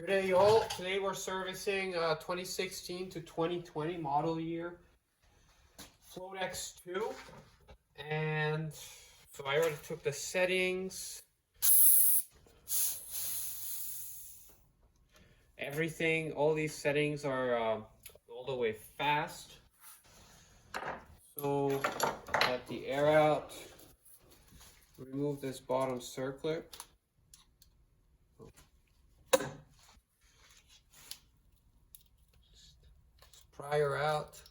Good day, y'all. Today we're servicing 2016 to 2020 model year Float X2. And so I already took the settings. Everything, all these settings are all the way fast. So let the air out. Remove this bottom circlip. Pry her out.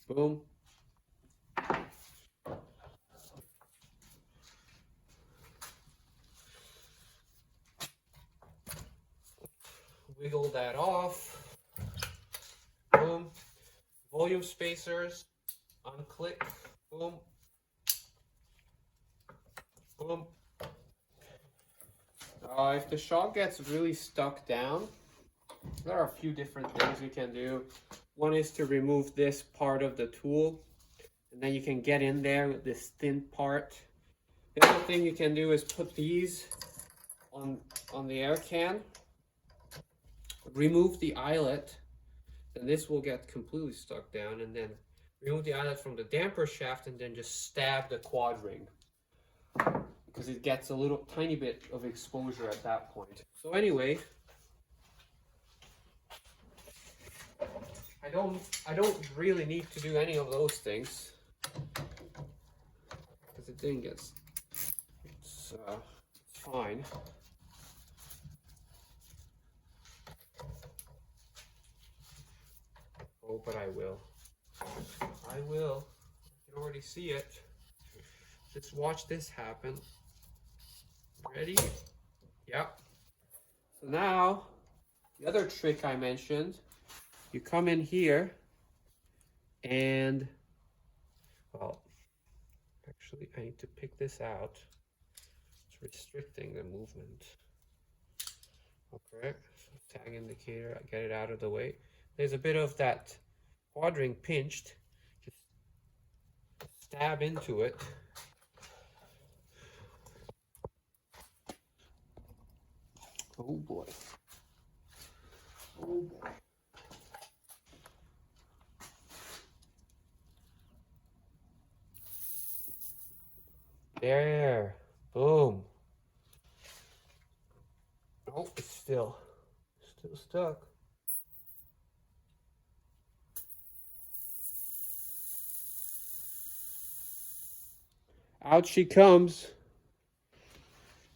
Boom. Wiggle that off. Boom. Volume spacers. Unclick. Boom. Boom. If the shock gets really stuck down, there are a few different things you can do. One is to remove this part of the tool, and then you can get in there with this thin part. The other thing you can do is put these on the air can, remove the eyelet, and this will get completely stuck down, and then remove the eyelet from the damper shaft and then just stab the quad ring, because it gets a little tiny bit of exposure at that point. So anyway, I don't really need to do any of those things, because it didn't get, it's fine. Oh, but I will. I will. You can already see it. Just watch this happen. Ready? Yep. So now, the other trick I mentioned, you come in here and, well, actually I need to pick this out. It's restricting the movement. Okay, so tag indicator, I get it out of the way. There's a bit of that quad ring pinched. Just stab into it. Oh boy. Oh boy. There. Boom. Oh, it's still stuck. Out she comes.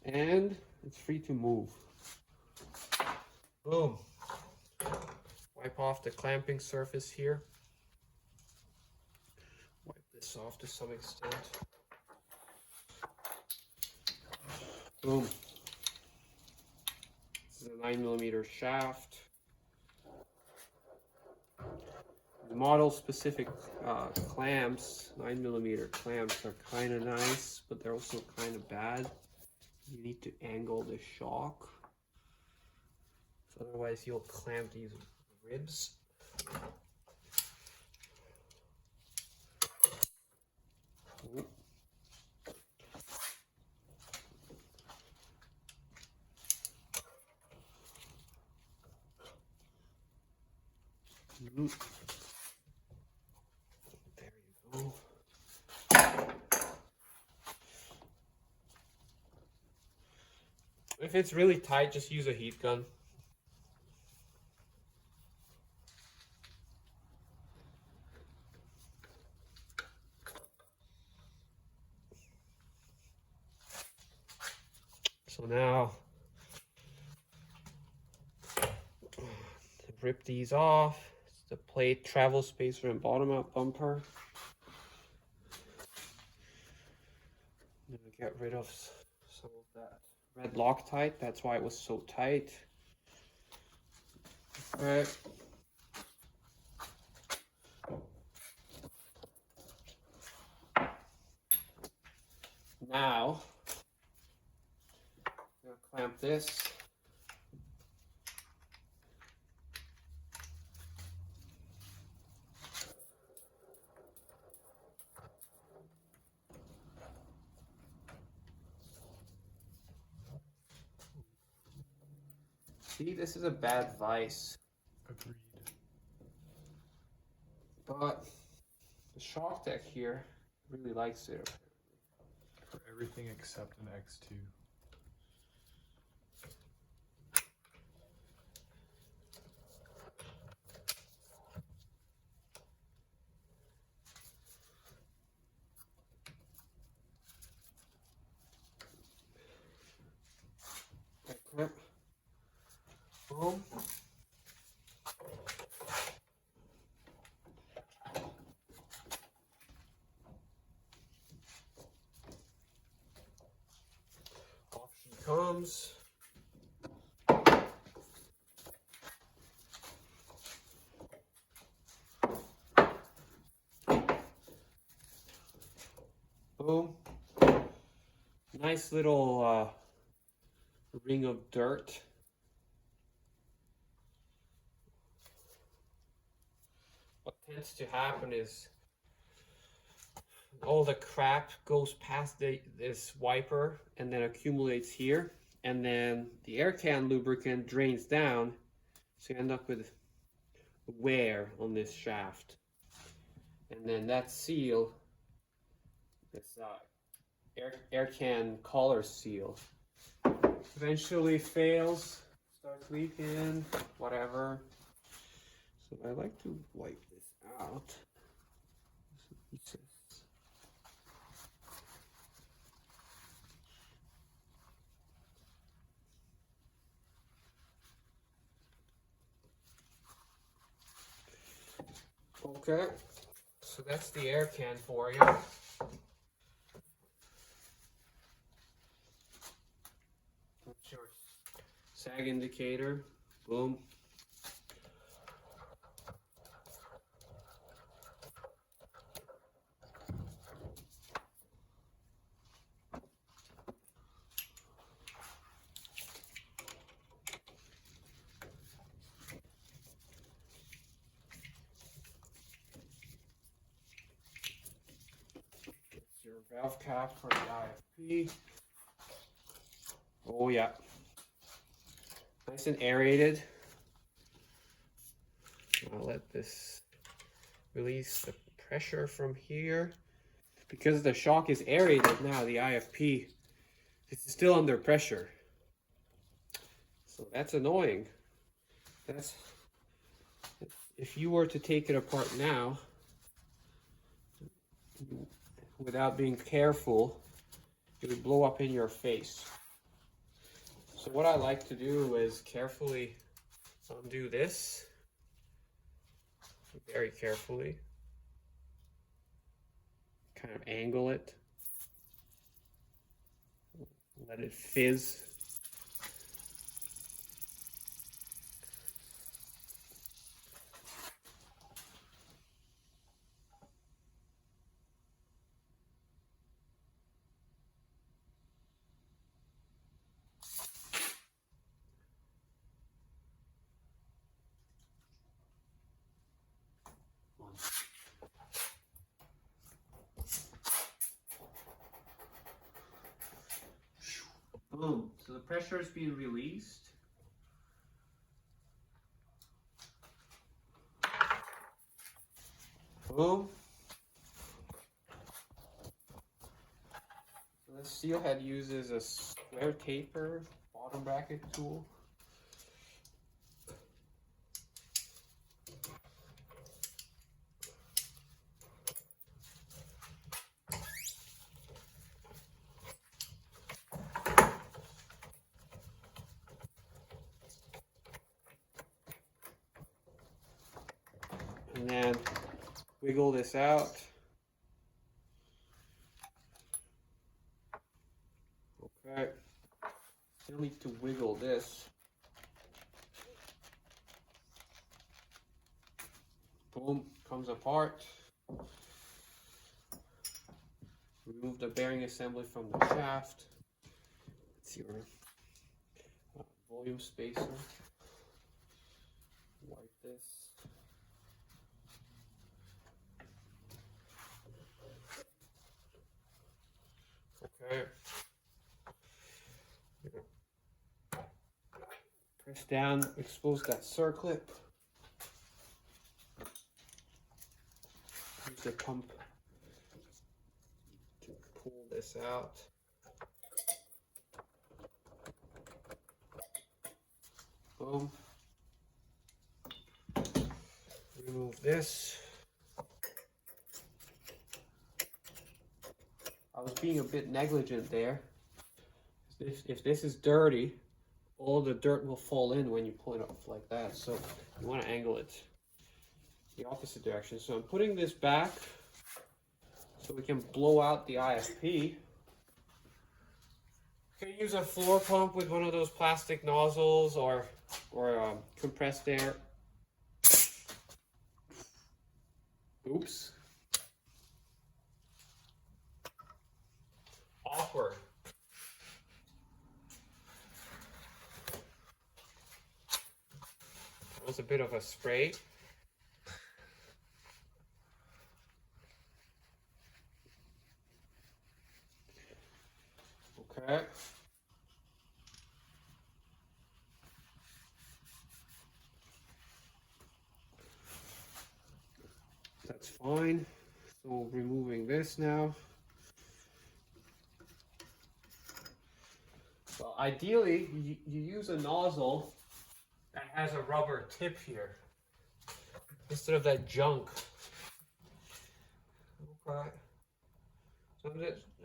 And it's free to move. Boom. Wipe off the clamping surface here. Wipe this off to some extent. Boom. This is a 9mm shaft. The model specific clamps, 9mm clamps, are kind of nice, but they're also kind of bad. You need to angle the shock, so otherwise you'll clamp these ribs. Ooh. There you go. If it's really tight, just use a heat gun. So now, rip these off. It's the plate, travel spacer, and bottom out bumper. I'm gonna get rid of some of that red Loctite. That's why it was so tight. Okay. Now, I'm gonna clamp this. See, this is a bad vice. Agreed. But the shock deck here really likes it. For everything except an X2. Okay. Boom. Off she comes. Boom. Nice little ring of dirt. What tends to happen is all the crap goes past this wiper and then accumulates here, and then the air can lubricant drains down, so you end up with wear on this shaft. And then that seal, this air can collar seal, eventually fails, starts leaking, whatever. So I like to wipe this out. Okay, so that's the air can for you. That's your sag indicator. Boom. Your valve cap for the IFP. Oh yeah, nice and aerated. I'll let this release the pressure from here. Because the shock is aerated now, the IFP is still under pressure. So that's annoying. That's, if you were to take it apart now, without being careful, it would blow up in your face. So what I like to do is carefully undo this, very carefully, kind of angle it, let it fizz. Boom. So the pressure is being released. Boom. So the seal head uses a square taper bottom bracket tool. And then wiggle this out. Okay. Still need to wiggle this. Boom, comes apart. Remove the bearing assembly from the shaft. It's your volume spacer. Wipe this. Okay. Press scoots down, expose that circlip. Use the pump to pull this out. Boom. Remove this. I was being a bit negligent there. If this is dirty, all the dirt will fall in when you pull it off like that. So you want to angle it the opposite direction. So I'm putting this back so we can blow out the IFP. You can use a floor pump with one of those plastic nozzles or compressed air. Oops. Awkward. That was a bit of a spray. Okay. That's fine. So removing this now. Well, ideally, you use a nozzle that has a rubber tip here instead of that junk. Okay. So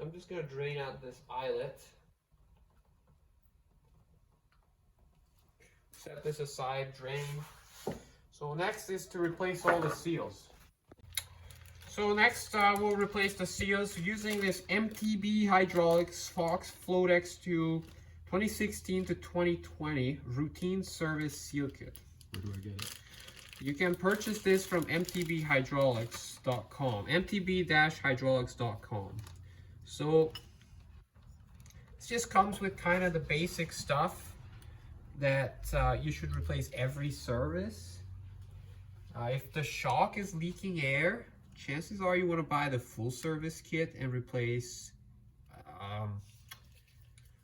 I'm just gonna drain out this eyelet. Set this aside, drain. So next is to replace all the seals. So next we'll replace the seals using this MTB Hydraulics Fox Floatex to 2016 to 2020 routine service seal kit. Where do I get it? You can purchase this from mtbhydraulics.com, mtb-hydraulics.com. So this just comes with kind of the basic stuff that you should replace every service. If the shock is leaking air, chances are you want to buy the full service kit and replace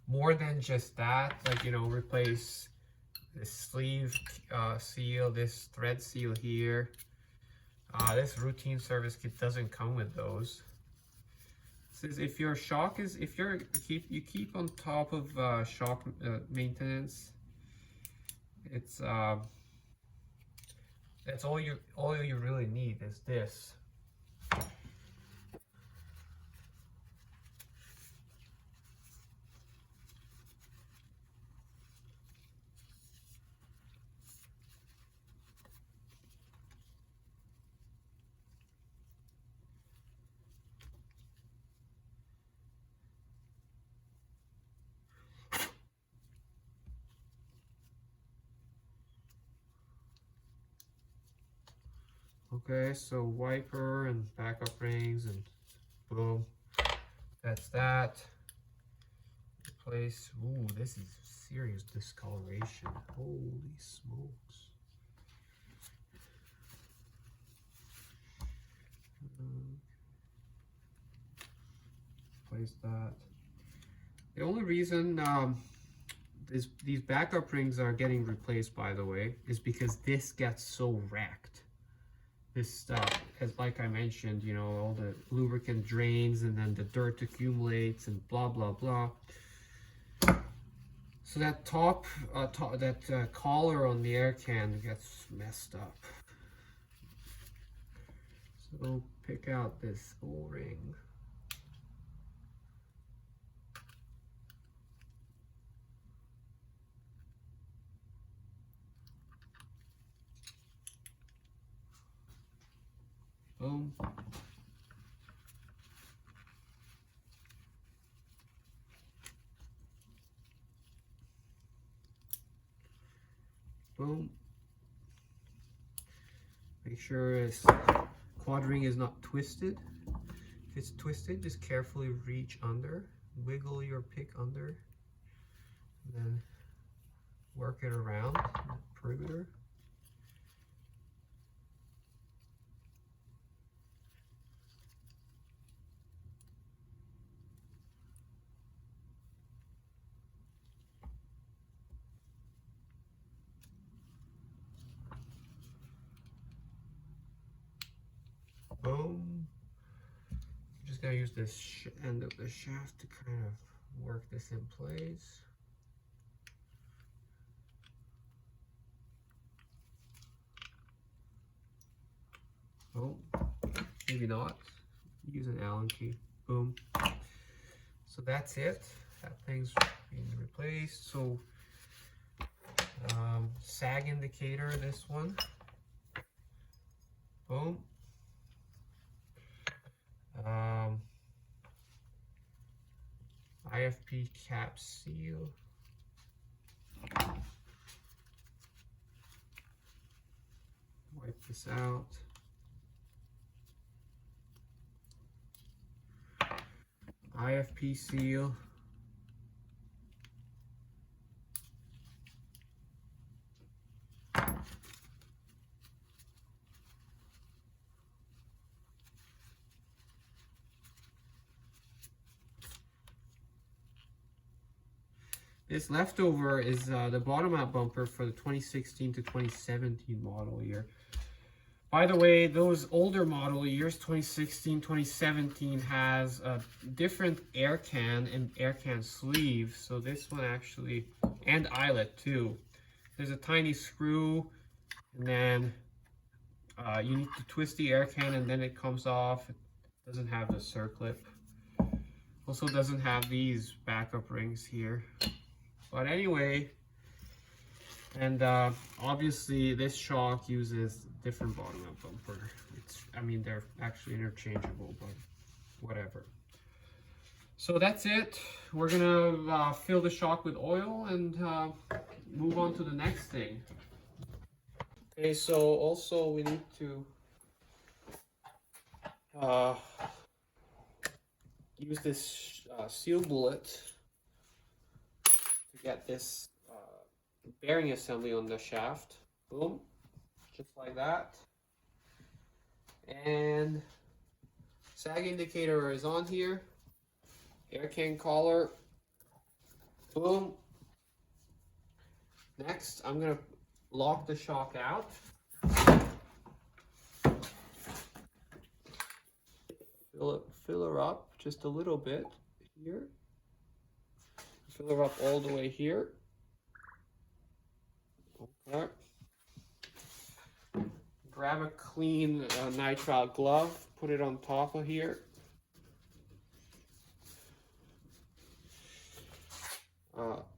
more than just that. Like, you know, replace this sleeve seal, this thread seal here. This routine service kit doesn't come with those. Says if your shock is, you keep on top of shock maintenance, it's that's all you really need is this. Okay, so wiper and backup rings and boom, that's that. Replace, ooh, this is serious discoloration, holy smokes. Replace that. The only reason these backup rings are getting replaced, by the way, is because this gets so wrecked. This stuff, as like I mentioned, you know, all the lubricant drains and then the dirt accumulates and blah blah blah. So that collar on the air can gets messed up. So pick out this O-ring. Boom. Boom. Make sure this quad ring is not twisted. If it's twisted, just carefully reach under, wiggle your pick under, and then work it around the perimeter. Boom. I'm just gonna use this end of the shaft to kind of work this in place. Oh, maybe not. Use an Allen key. Boom. So that's it. That thing's being replaced. So sag indicator, this one. Boom. IFP cap seal. Wipe this out. IFP seal. This leftover is the bottom out bumper for the 2016 to 2017 model year. By the way, those older model years, 2016, 2017, has a different air can and air can sleeve. So this one actually, and eyelet too. There's a tiny screw, and then you need to twist the air can and then it comes off. It doesn't have the circlip. Also doesn't have these backup rings here. But anyway, and obviously this shock uses different bottom out bumper. I mean, they're actually interchangeable, but whatever. So that's it. We're gonna fill the shock with oil and move on to the next thing. Okay, so also we need to use this seal bullet to get this bearing assembly on the shaft. Boom, just like that. And sag indicator is on here. Air can collar. Boom. Next, I'm gonna lock the shock out. Fill her up just a little bit here. Fill her up all the way here. Okay. Grab a clean nitrile glove, put it on top of here.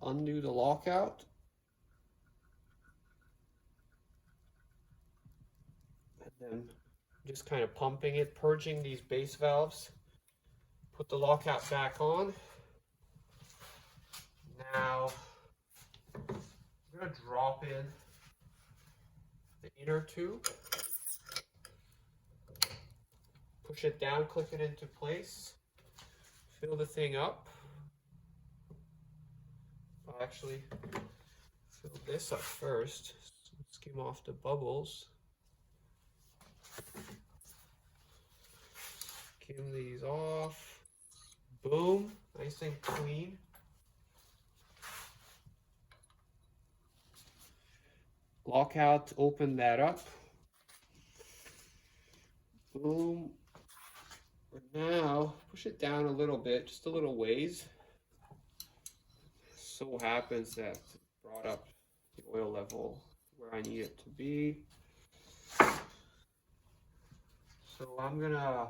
Undo the lockout. And then just kind of pumping it, purging these base valves. Put the lockout back on. Now, I'm going to drop in the inner tube. Push it down, click it into place. Fill the thing up. I'll actually fill this up first. Skim off the bubbles. Skim these off. Boom, nice and clean. Lockout, open that up. Boom. Now, push it down a little bit, just a little ways. So happens that it brought up the oil level where I need it to be. So I'm gonna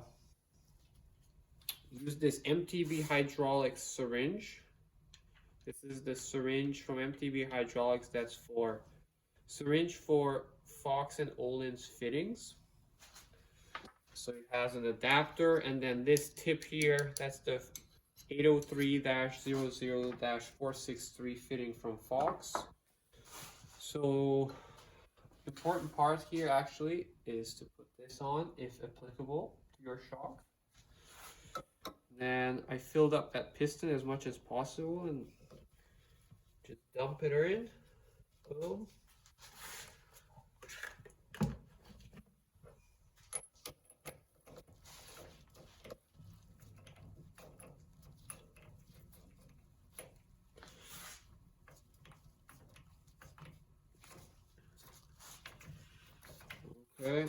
use this MTB hydraulics syringe. This is the syringe from MTB Hydraulics that's for syringe for Fox and Olin's fittings. So it has an adapter, and then this tip here, that's the 803-00-463 fitting from Fox. So important part here actually is to put this on if applicable to your shock. Then I filled up that piston as much as possible and just dump it in. Boom. Okay.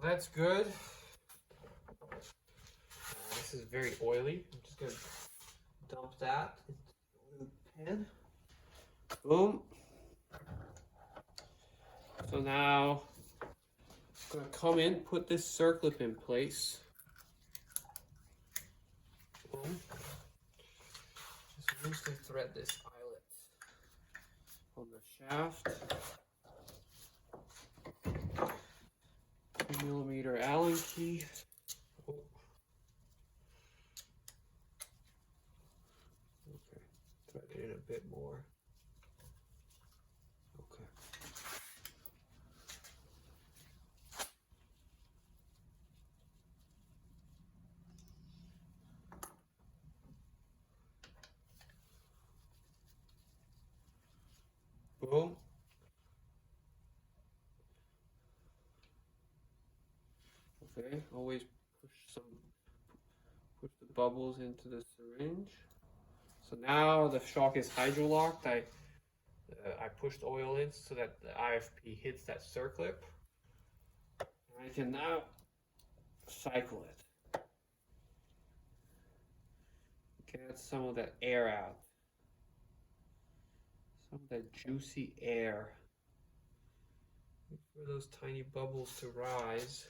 that's good. This is very oily. I'm just gonna dump that into the pan. Boom. So now I'm gonna come in, put this circlip in place. Boom. Just loosely thread this eyelet on the shaft. 3mm Allen key. Oh. Okay, thread it in a bit more. Okay. Boom. Okay, always push the bubbles into the syringe. So now the shock is hydrolocked. I pushed oil in so that the IFP hits that circlip. And I can now cycle it. Get some of that air out. Some of that juicy air. Wait for those tiny bubbles to rise.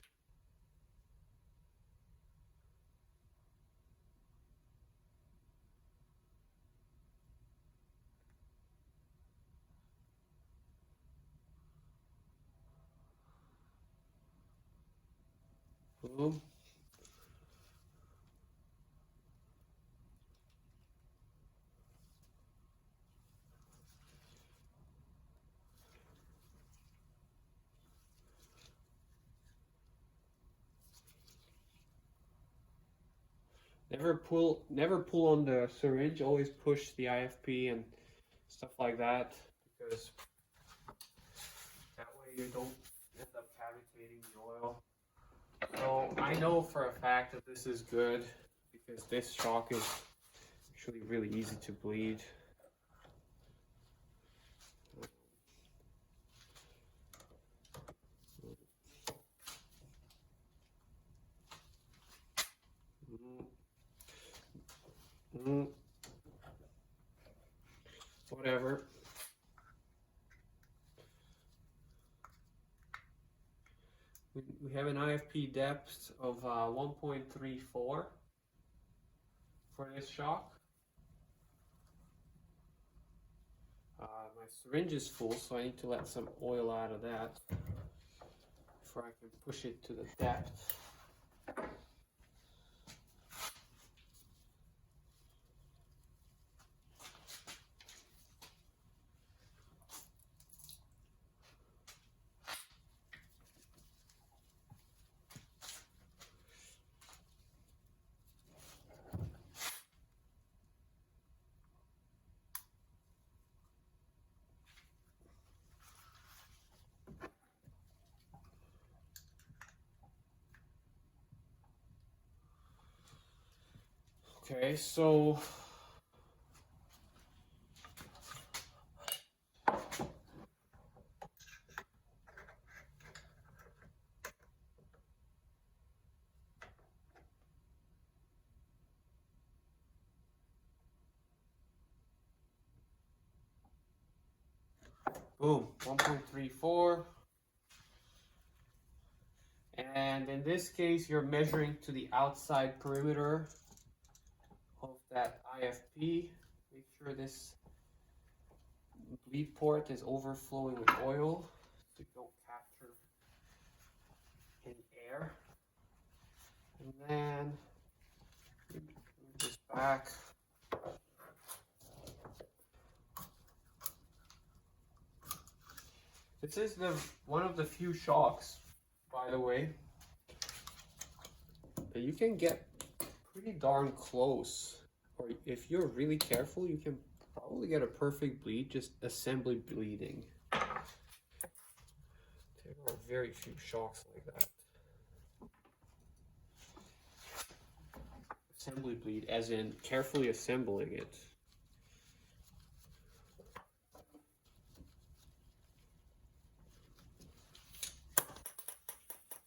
Boom. Never pull on the syringe. Always push the IFP and stuff like that, because that way you don't end up cavitating the oil. So I know for a fact that this is good because this shock is actually really easy to bleed. Whatever. We have an IFP depth of 1.34 for this shock. My syringe is full, so I need to let some oil out of that before I can push it to the depth. Okay, so boom, 1.34. And in this case, you're measuring to the outside perimeter of that IFP. Make sure this bleed port is overflowing with oil so you don't capture any air. And then move this back. This is one of the few shocks, by the way, that you can get pretty darn close. Or if you're really careful, you can probably get a perfect bleed, just assembly bleeding. There are very few shocks like that. Assembly bleed, as in carefully assembling it.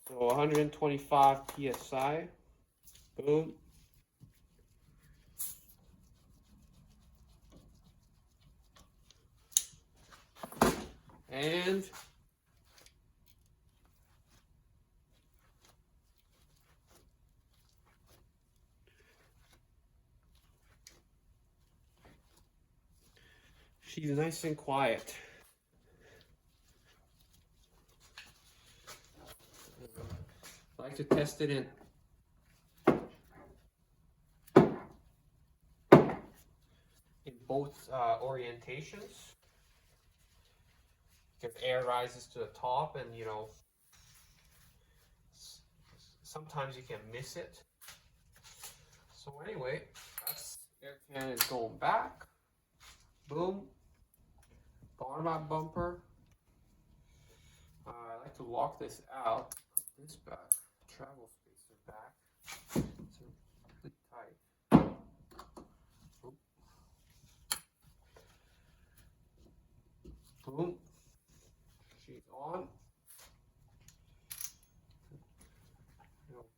So So 125 psi. Boom. And she's nice and quiet. I like to test it in both orientations, because air rises to the top, and you know, sometimes you can miss it. So anyway, that's air can is going back. Boom. Bottom out bumper. I like to lock this out. Put this back. Travel spacer back. It's really tight. Boom. Boom. She's on.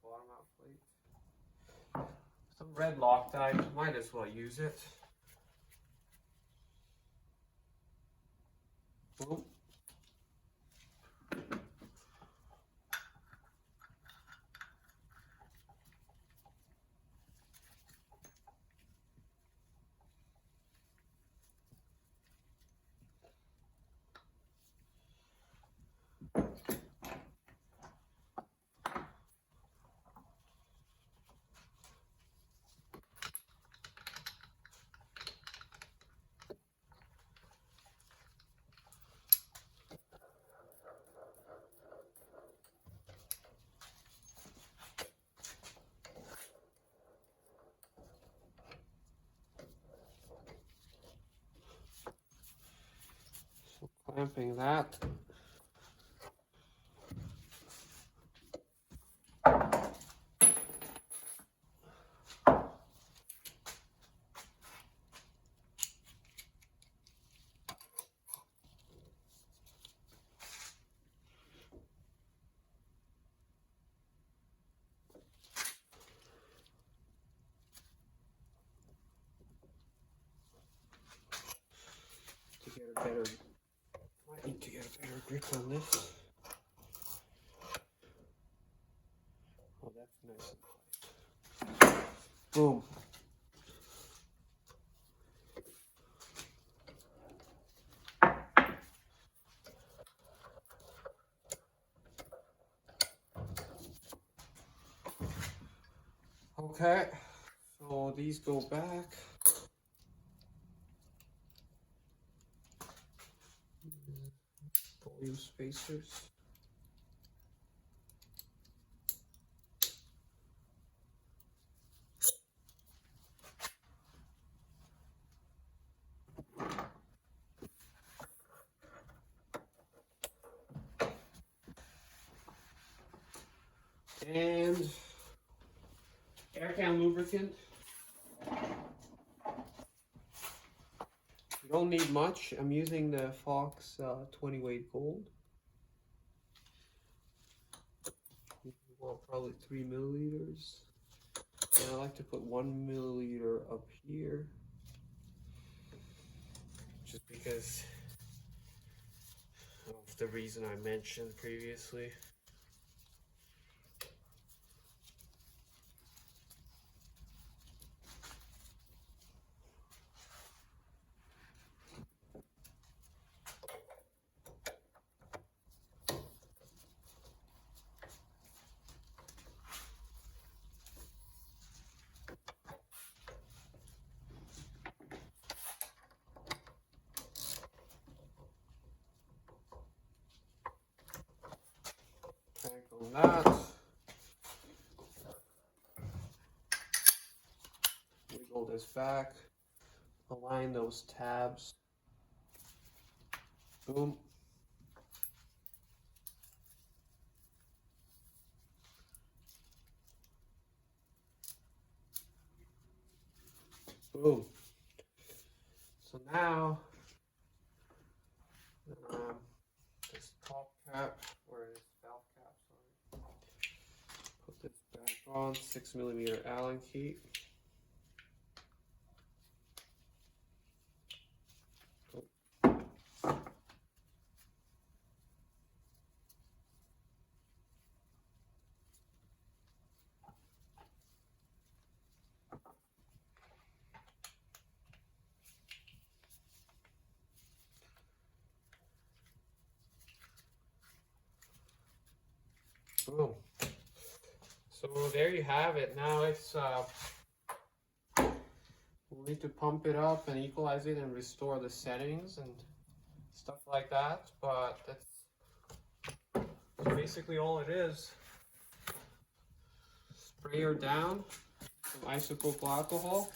Bottom out plate. Some red Loctite. Might as well use it. Boom. So clamping that. To get a better, might need to get a better grip on this. Oh, that's nice and tight. Boom. Okay, so these go back. Volume spacers. And air can lubricant. You don't need much. I'm using the Fox 20 weight gold. Well, probably 3 milliliters. And I like to put 1 milliliter up here, just because of the reason I mentioned previously. Tank on that. Wiggle this back. Align those tabs. Boom. Boom. So now, this top cap, or this valve cap, sorry. on 6mm Allen key. Boom. So there you have it. Now it's we'll need to pump it up and equalize it and restore the settings and stuff like that, but that's basically all it is. Sprayer down some isopropyl alcohol.